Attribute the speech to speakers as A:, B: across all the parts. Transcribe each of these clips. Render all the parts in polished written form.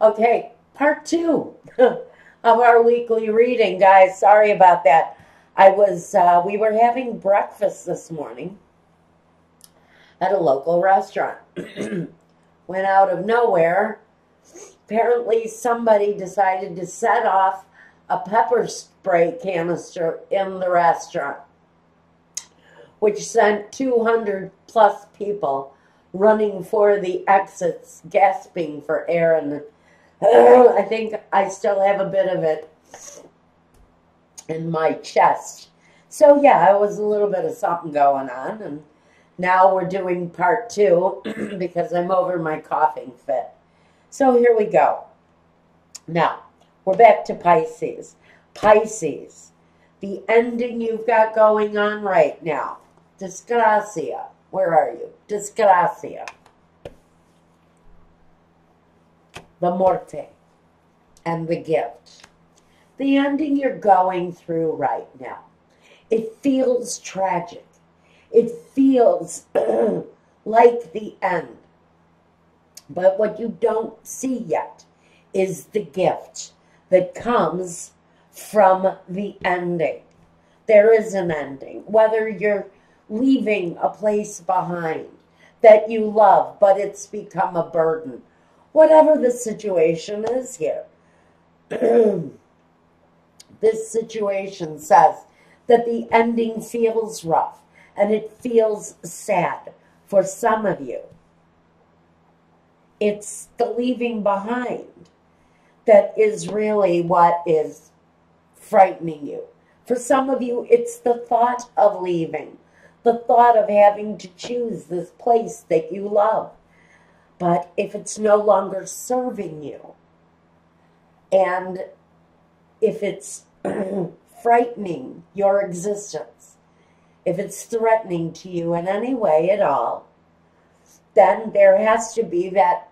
A: Okay, part two of our weekly reading, guys. Sorry about that. We were having breakfast this morning at a local restaurant. Went out of nowhere. Apparently somebody decided to set off a pepper spray canister in the restaurant, which sent 200 plus people running for the exits, gasping for air. And I think I still have a bit of it in my chest. So yeah, it was a little bit of something going on. And now we're doing part two because I'm over my coughing fit. So here we go. Now, we're back to Pisces. Pisces, the ending you've got going on right now. Disgracia. Where are you? Disgracia. The Morte and the Gift. The ending you're going through right now. It feels tragic. It feels like the end. But what you don't see yet is the gift that comes from the ending. There is an ending. Whether you're leaving a place behind that you love, but it's become a burden. Whatever the situation is here. This situation says that the ending feels rough and it feels sad for some of you. It's the leaving behind that is really what is frightening you. For some of you, it's the thought of leaving, the thought of having to choose this place that you love. But if it's no longer serving you, and if it's frightening your existence, if it's threatening to you in any way at all, then there has to be that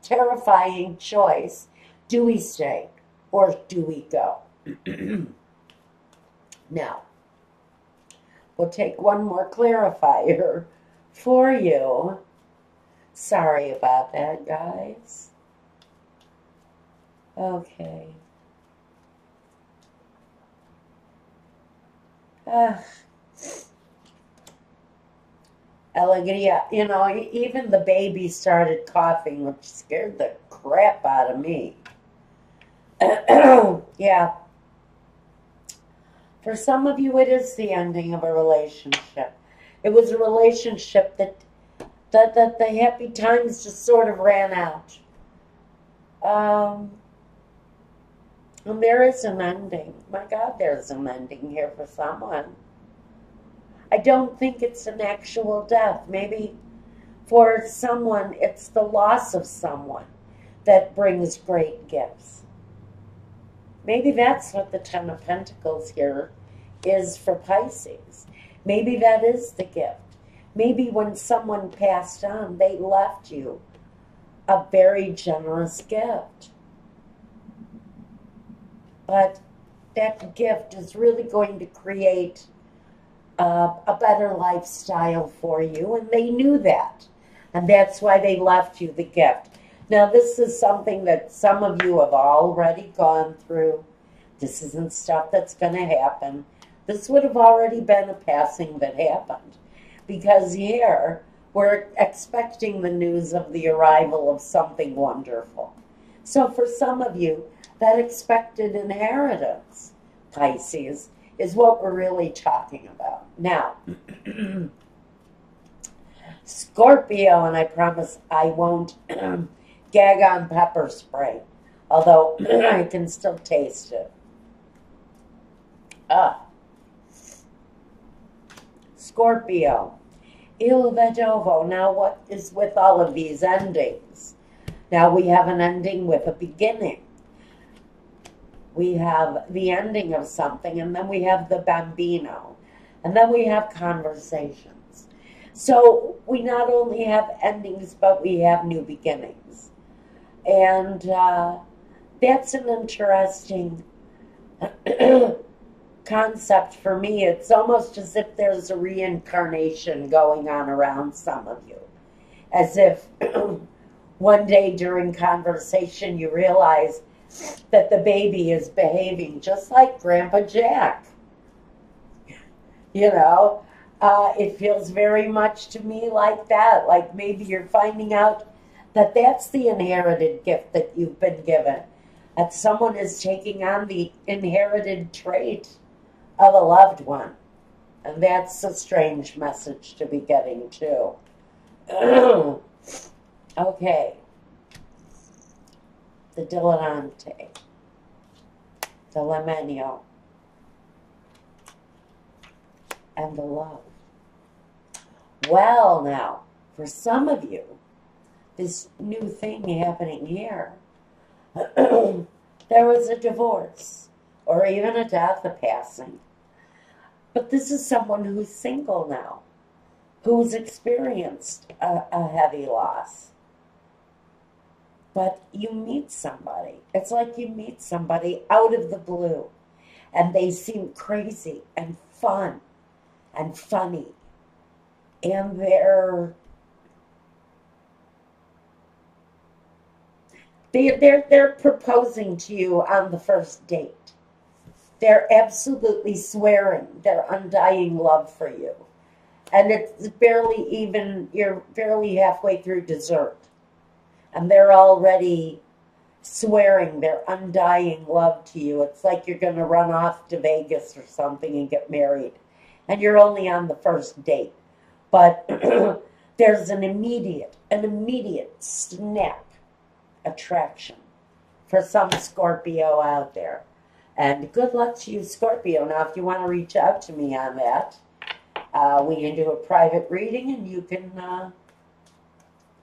A: terrifying choice. Do we stay or do we go? Now, we'll take one more clarifier for you. Sorry about that, guys. Okay. Alegria. You know, even the baby started coughing, which scared the crap out of me. Yeah. For some of you, it is the ending of a relationship. It was a relationship that the happy times just sort of ran out. And there is an ending. My God, there's an ending here for someone. I don't think it's an actual death. Maybe for someone, it's the loss of someone that brings great gifts. Maybe that's what the Ten of Pentacles here is for Pisces. Maybe that is the gift. Maybe when someone passed on, they left you a very generous gift. But that gift is really going to create a better lifestyle for you, and they knew that. And that's why they left you the gift. Now, this is something that some of you have already gone through. This isn't stuff that's going to happen. This would have already been a passing that happened. Because here, we're expecting the news of the arrival of something wonderful. So for some of you, that expected inheritance, Pisces, is what we're really talking about. Now, Scorpio, and I promise I won't gag on pepper spray, although I can still taste it. Scorpio, Il Vedovo. Now, what is with all of these endings? Now, we have an ending with a beginning. We have the ending of something, and then we have the bambino, and then we have conversations. So we not only have endings, but we have new beginnings. And that's an interesting concept for me. It's almost as if there's a reincarnation going on around some of you. As if one day during conversation you realize that the baby is behaving just like Grandpa Jack. You know, it feels very much to me like that. Like maybe you're finding out that that's the inherited gift that you've been given. That someone is taking on the inherited trait of a loved one. And that's a strange message to be getting too. Okay. The Diletante. The Lemenio. And the love. Well, now, for some of you, this new thing happening here, there was a divorce or even a death, a passing. But this is someone who's single now, who's experienced a heavy loss. But you meet somebody. It's like you meet somebody out of the blue, and they seem crazy and fun and funny, and they're proposing to you on the first date. They're absolutely swearing their undying love for you, and it's barely even, you're barely halfway through dessert, and they're already swearing their undying love to you. It's like you're going to run off to Vegas or something and get married. And you're only on the first date. But there's an immediate snap attraction for some Scorpio out there. And good luck to you, Scorpio. Now, if you want to reach out to me on that, we can do a private reading and you can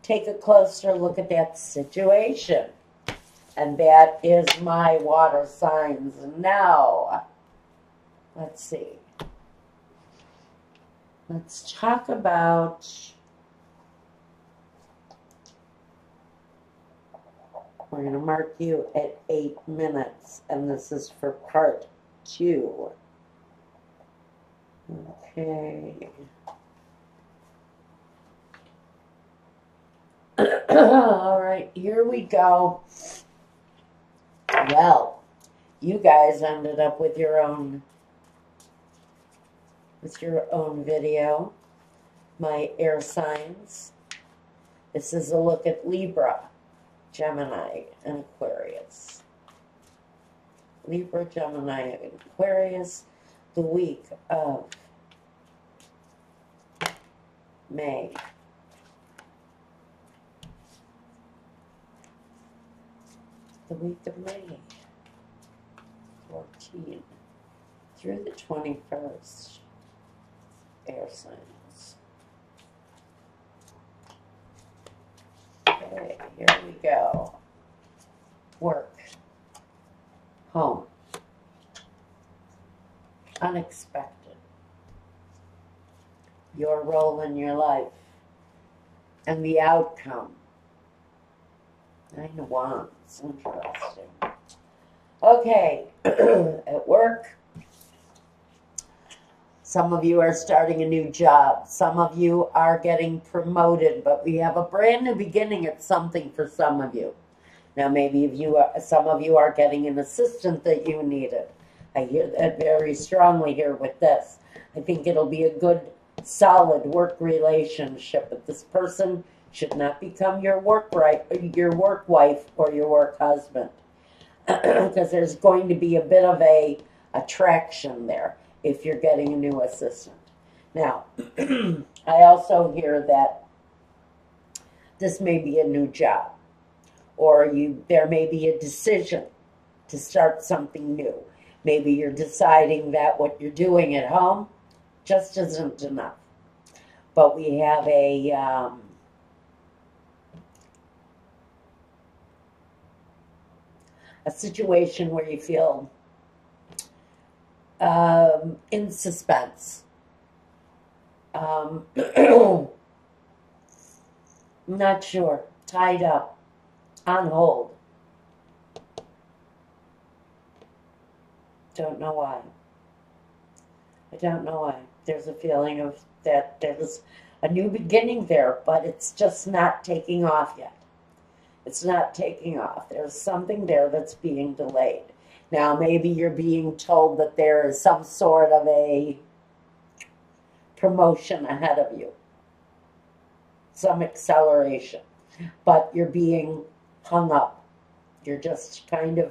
A: take a closer look at that situation. And that is my water signs. Now, let's see. Let's talk about, we're going to mark you at 8 minutes, and this is for part 2. Okay. All right, here we go. Well, you guys ended up with your own video, my air signs. This is a look at Libra, Gemini, and Aquarius. Libra, Gemini, and Aquarius, the week of May. The week of May 14 through the 21st. Air signs. Okay, here we go. Work. Home. Unexpected. Your role in your life. And the outcome. 9 of Wands. Interesting. Okay. At work. Some of you are starting a new job. Some of you are getting promoted, but we have a brand new beginning at something for some of you. Now, maybe if you are, some of you are getting an assistant that you needed. I hear that very strongly here with this. I think it'll be a good, solid work relationship, but this person should not become your work wife or your work husband, because there's going to be a bit of a attraction there if you're getting a new assistant. Now, I also hear that this may be a new job, or there may be a decision to start something new. Maybe you're deciding that what you're doing at home just isn't enough. But we have a situation where you feel in suspense. Not sure. Tied up. On hold. Don't know why. I don't know why. There's a feeling of that there's a new beginning there, but it's just not taking off yet. It's not taking off. There's something there that's being delayed. Now, maybe you're being told that there is some sort of a promotion ahead of you, some acceleration, but you're being hung up. You're just kind of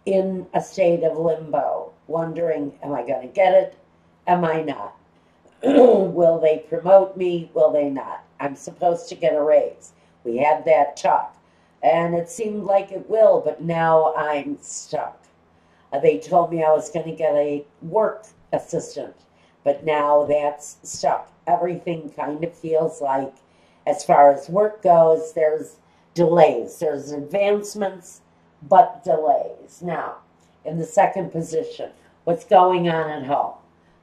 A: in a state of limbo, wondering, am I going to get it? Am I not? Will they promote me? Will they not? I'm supposed to get a raise. We had that talk, and it seemed like it will, but now I'm stuck. They told me I was going to get a work assistant, but now that's stuck. Everything kind of feels like, as far as work goes, there's delays. There's advancements, but delays. Now, in the second position, what's going on at home?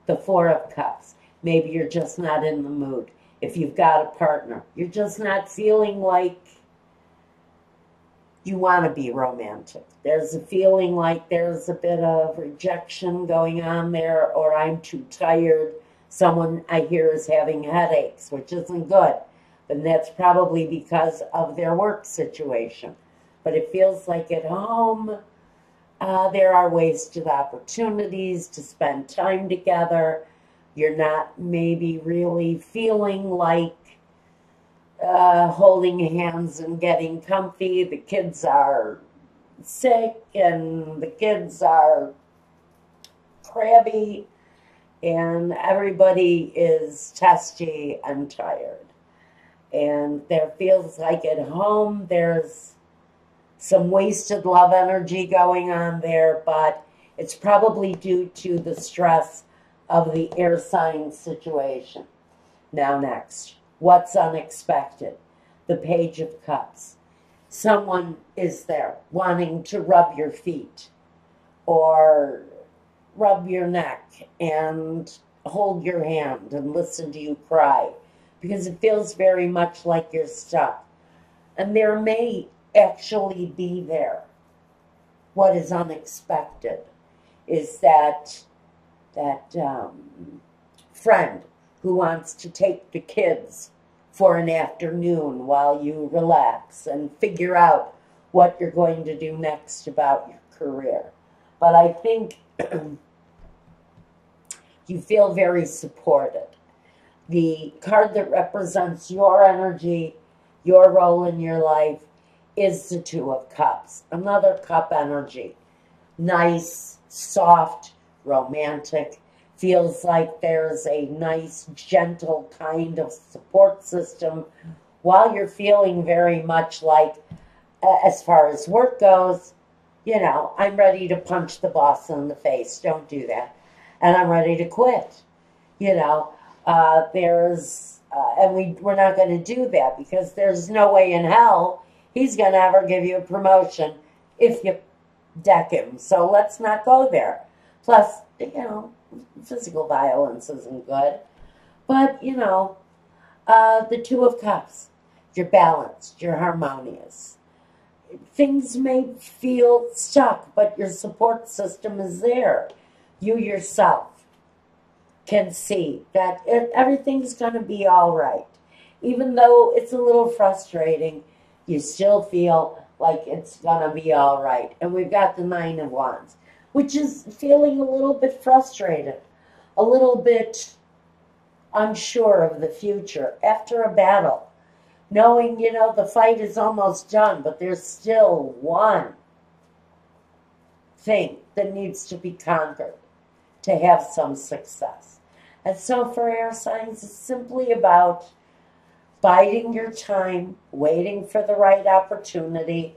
A: The Four of Cups. Maybe you're just not in the mood. If you've got a partner, you're just not feeling like you want to be romantic. There's a feeling like there's a bit of rejection going on there, or I'm too tired. Someone I hear is having headaches, which isn't good. And that's probably because of their work situation. But it feels like at home, there are wasted opportunities to spend time together. You're not maybe really feeling like holding hands and getting comfy. The kids are sick and the kids are crabby and everybody is testy and tired. And there feels like at home there's some wasted love energy going on there, but it's probably due to the stress of the air sign situation. Now next, what's unexpected? The Page of Cups. Someone is there wanting to rub your feet or rub your neck and hold your hand and listen to you cry, because it feels very much like you're stuck. And there may actually be there. What is unexpected is that friend who wants to take the kids for an afternoon while you relax and figure out what you're going to do next about your career. But I think you feel very supported. The card that represents your energy, your role in your life, is the Two of Cups. Another cup energy. Nice, soft, romantic. Feels like there's a nice, gentle kind of support system while you're feeling very much like, as far as work goes, you know, I'm ready to punch the boss in the face. Don't do that. And I'm ready to quit. You know, we're not going to do that because there's no way in hell he's going to ever give you a promotion if you deck him. So let's not go there. Plus, you know, physical violence isn't good. But, you know, the Two of Cups. You're balanced. You're harmonious. Things may feel stuck, but your support system is there. You yourself can see that everything's going to be all right. Even though it's a little frustrating, you still feel like it's going to be all right. And we've got the Nine of Wands, which is feeling a little bit frustrated, a little bit unsure of the future after a battle, knowing, you know, the fight is almost done, but there's still one thing that needs to be conquered to have some success. And so for air signs, it's simply about biding your time, waiting for the right opportunity.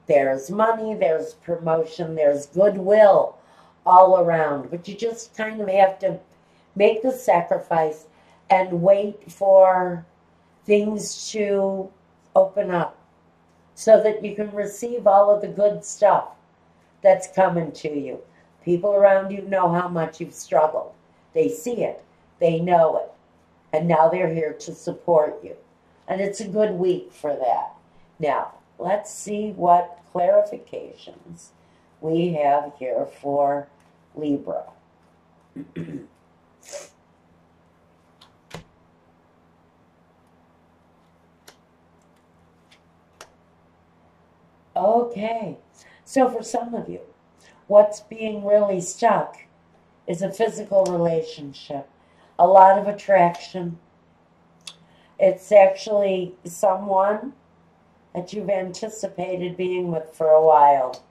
A: There's money, there's promotion, there's goodwill all around. But you just kind of have to make the sacrifice and wait for things to open up so that you can receive all of the good stuff that's coming to you. People around you know how much you've struggled. They see it. They know it. And now they're here to support you. And it's a good week for that. Now, let's see what clarifications we have here for Libra. Okay. So for some of you, what's being really stuck is a physical relationship. A lot of attraction. It's actually someone that you've anticipated being with for a while.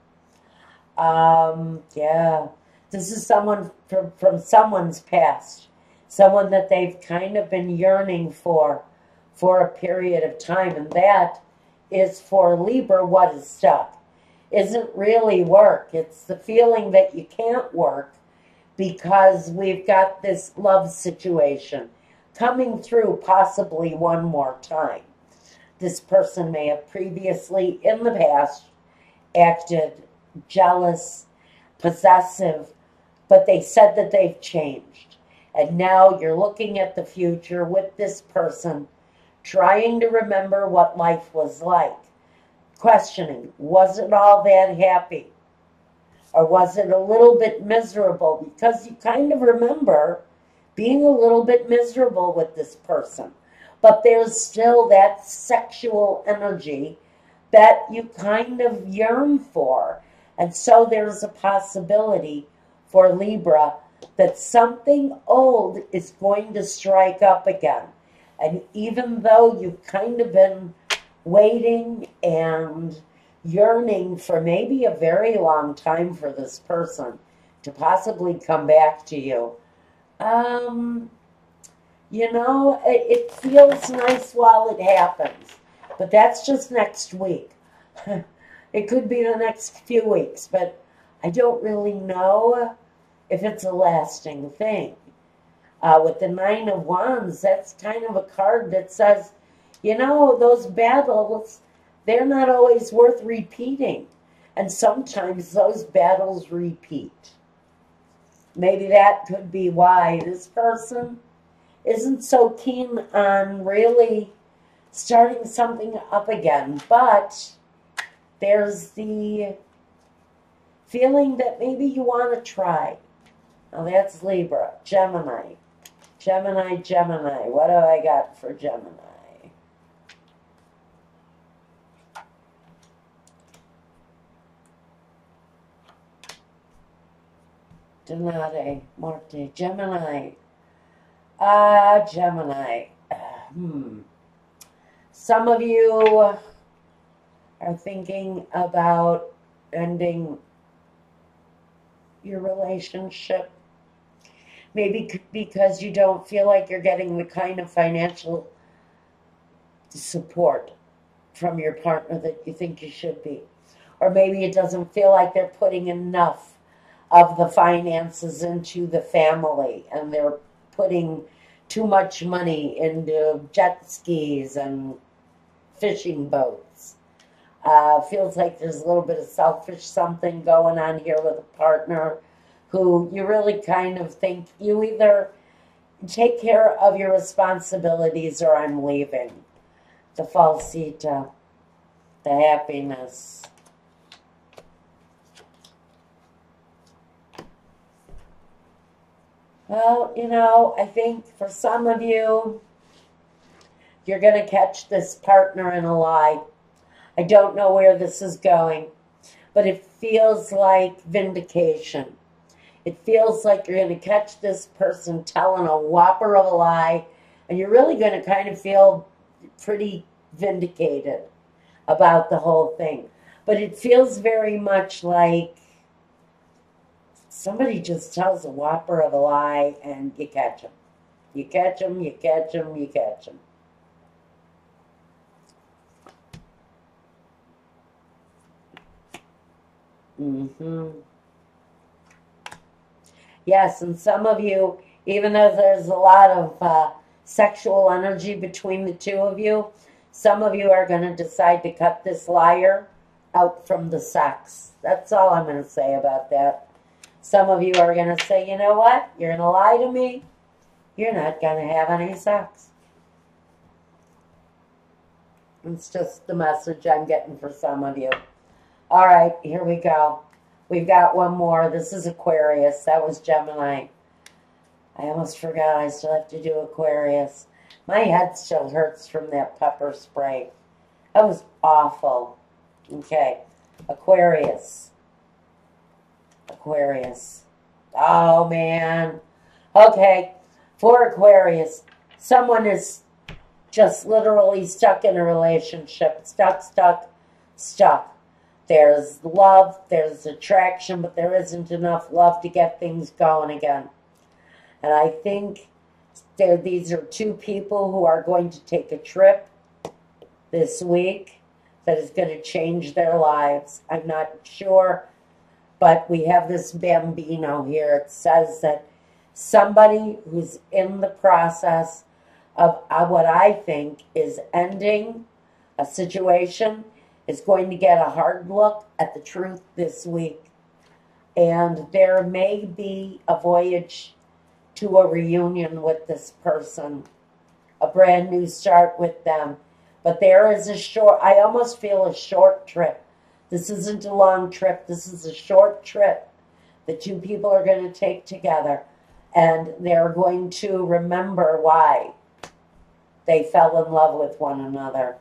A: Yeah. This is someone from someone's past. Someone that they've kind of been yearning for a period of time. And that is for Libra what is stuck. Isn't really work. It's the feeling that you can't work because we've got this love situation coming through possibly one more time. This person may have previously, in the past, acted jealous, possessive, but they said that they've changed. And now you're looking at the future with this person, trying to remember what life was like. Questioning, was it all that happy? Or was it a little bit miserable? Because you kind of remember being a little bit miserable with this person. But there's still that sexual energy that you kind of yearn for. And so there's a possibility for Libra that something old is going to strike up again. And even though you've kind of been waiting and yearning for maybe a very long time for this person to possibly come back to you, you know, it feels nice while it happens. But that's just next week. It could be the next few weeks, but I don't really know if it's a lasting thing. With the Nine of Wands, that's kind of a card that says, you know, those battles, they're not always worth repeating. And sometimes those battles repeat. Maybe that could be why this person isn't so keen on really starting something up again. But there's the feeling that maybe you want to try. Now that's Libra. Gemini. Gemini, Gemini. What do I got for Gemini? Donate, Marte, Gemini. Gemini. Some of you are thinking about ending your relationship. Maybe because you don't feel like you're getting the kind of financial support from your partner that you think you should be. Or maybe it doesn't feel like they're putting enough of the finances into the family, and they're putting too much money into jet skis and fishing boats. Feels like there's a little bit of selfish something going on here with a partner who you really kind of think you either take care of your responsibilities or I'm leaving. The falsita, the happiness. Well, you know, I think for some of you, you're going to catch this partner in a lie. I don't know where this is going, but it feels like vindication. It feels like you're going to catch this person telling a whopper of a lie, and you're really going to kind of feel pretty vindicated about the whole thing. But it feels very much like somebody just tells a whopper of a lie and you catch them. You catch them, you catch them, you catch them. Yes, and some of you, even though there's a lot of sexual energy between the two of you, some of you are going to decide to cut this liar out from the sex. That's all I'm going to say about that. Some of you are going to say, you know what? You're going to lie to me. You're not going to have any sex. It's just the message I'm getting for some of you. All right, here we go. We've got one more. This is Aquarius. That was Gemini. I almost forgot I still have to do Aquarius. My head still hurts from that pepper spray. That was awful. Okay. Aquarius. Aquarius. Oh, man. Okay. For Aquarius, someone is just literally stuck in a relationship. Stuck. There's love, there's attraction, but there isn't enough love to get things going again. And I think these are two people who are going to take a trip this week that is going to change their lives. I'm not sure, but we have this bambino here. It says that somebody who's in the process of what I think is ending a situation is going to get a hard look at the truth this week. And there may be a voyage to a reunion with this person, a brand new start with them. But there is a short, I almost feel a short trip. This isn't a long trip. This is a short trip that two people are going to take together. And they're going to remember why they fell in love with one another.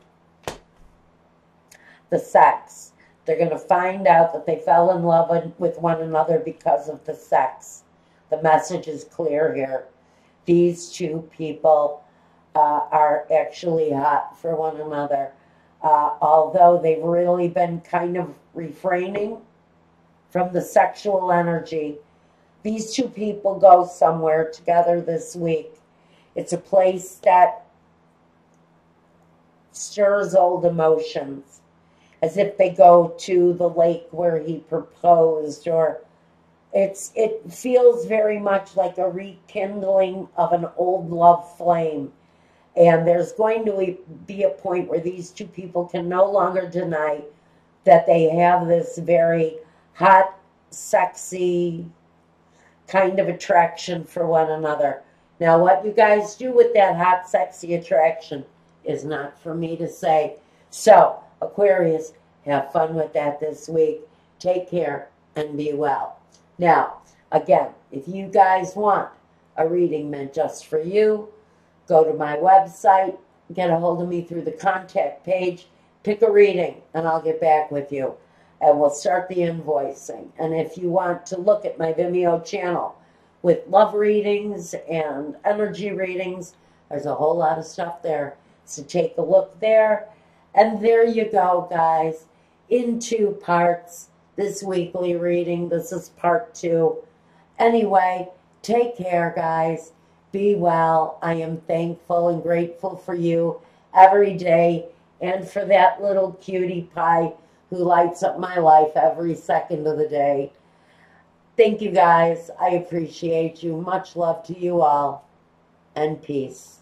A: The sex. They're going to find out that they fell in love with one another because of the sex. The message is clear here. These two people are actually hot for one another. Although they've really been kind of refraining from the sexual energy. These two people go somewhere together this week. It's a place that stirs old emotions. As if they go to the lake where he proposed, or it feels very much like a rekindling of an old love flame. And there's going to be a point where these two people can no longer deny that they have this very hot, sexy kind of attraction for one another. Now, what you guys do with that hot, sexy attraction is not for me to say. So, Aquarius, have fun with that this week. Take care and be well. Now, again, if you guys want a reading meant just for you, go to my website, get a hold of me through the contact page, pick a reading, and I'll get back with you. And we'll start the invoicing. And if you want to look at my Vimeo channel with love readings and energy readings, there's a whole lot of stuff there. So take a look there. And there you go, guys. In 2 parts, this weekly reading. This is part 2. Anyway, take care, guys. Be well. I am thankful and grateful for you every day, and for that little cutie pie who lights up my life every second of the day. Thank you, guys. I appreciate you. Much love to you all, and peace.